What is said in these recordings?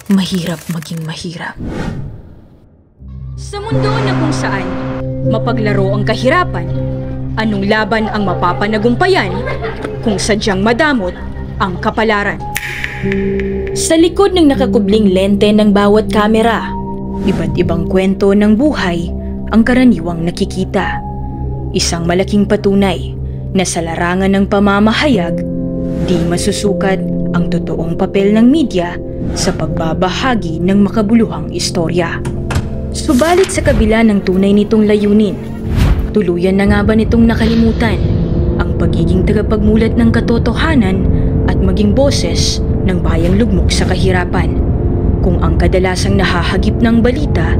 Mahirap maging mahirap. Sa mundo na kung saan mapaglaro ang kahirapan, anong laban ang mapapanagumpayan kung sadyang madamot ang kapalaran? Sa likod ng nakakubling lente ng bawat kamera, iba't ibang kwento ng buhay ang karaniwang nakikita. Isang malaking patunay na sa larangan ng pamamahayag, di masusukat ang totoong papel ng media sa pagbabahagi ng makabuluhang istorya. Subalit sa kabila ng tunay nitong layunin, tuluyan na nga ba nitong nakalimutan ang pagiging tagapagmulat ng katotohanan at maging boses ng bayang lugmok sa kahirapan, kung ang kadalasang nahahagip ng balita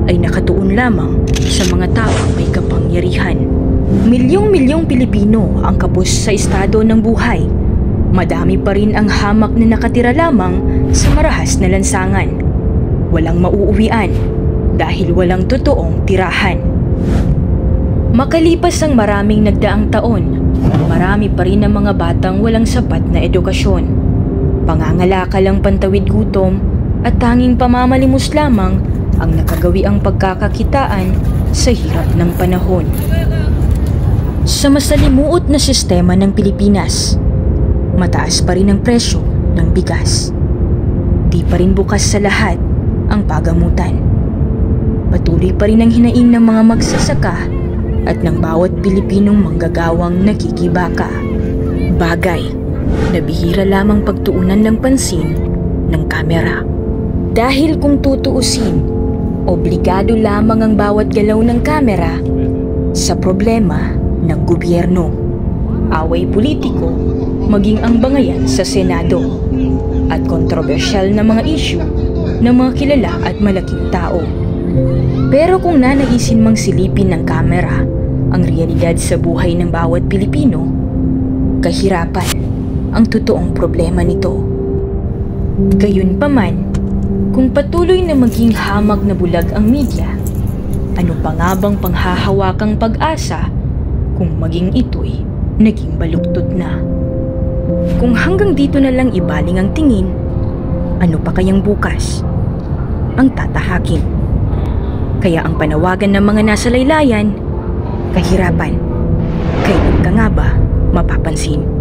ay nakatuon lamang sa mga taong may kapangyarihan. Milyong-milyong Pilipino ang kapos sa estado ng buhay. Madami pa rin ang hamak na nakatira lamang sa marahas na lansangan. Walang mauuwian dahil walang totoong tirahan. Makalipas ang maraming nagdaang taon, marami pa rin ang mga batang walang sapat na edukasyon. Pangangalakal ang pantawid gutom at tanging pamamalimos lamang ang nakagawi ang pagkakakitaan sa hirap ng panahon. Sa masalimuot na sistema ng Pilipinas, mataas pa rin ang presyo ng bigas. Di pa rin bukas sa lahat ang pagamutan. Patuloy pa rin ang hinaing ng mga magsasaka at ng bawat Pilipinong manggagawang nakikibaka. Bagay na bihira lamang pagtuunan ng pansin ng kamera. Dahil kung tutuusin, obligado lamang ang bawat galaw ng kamera sa problema ng gobyerno, away politiko, maging ang bangayan sa Senado, at kontrobersyal na mga issue ng mga kilala at malaking tao. Pero kung nanaisin mang silipin ng kamera ang realidad sa buhay ng bawat Pilipino, kahirapan ang totoong problema nito. Gayunpaman, kung patuloy na maging hamag na bulag ang media, ano pa nga bang panghahawakang pag-asa kung maging ito'y naging baluktot na? Kung hanggang dito na lang ibaling ang tingin, ano pa kayang bukas ang tatahakin? Kaya ang panawagan ng mga nasa laylayan, kahirapan, kailan ka nga ba mapapansin?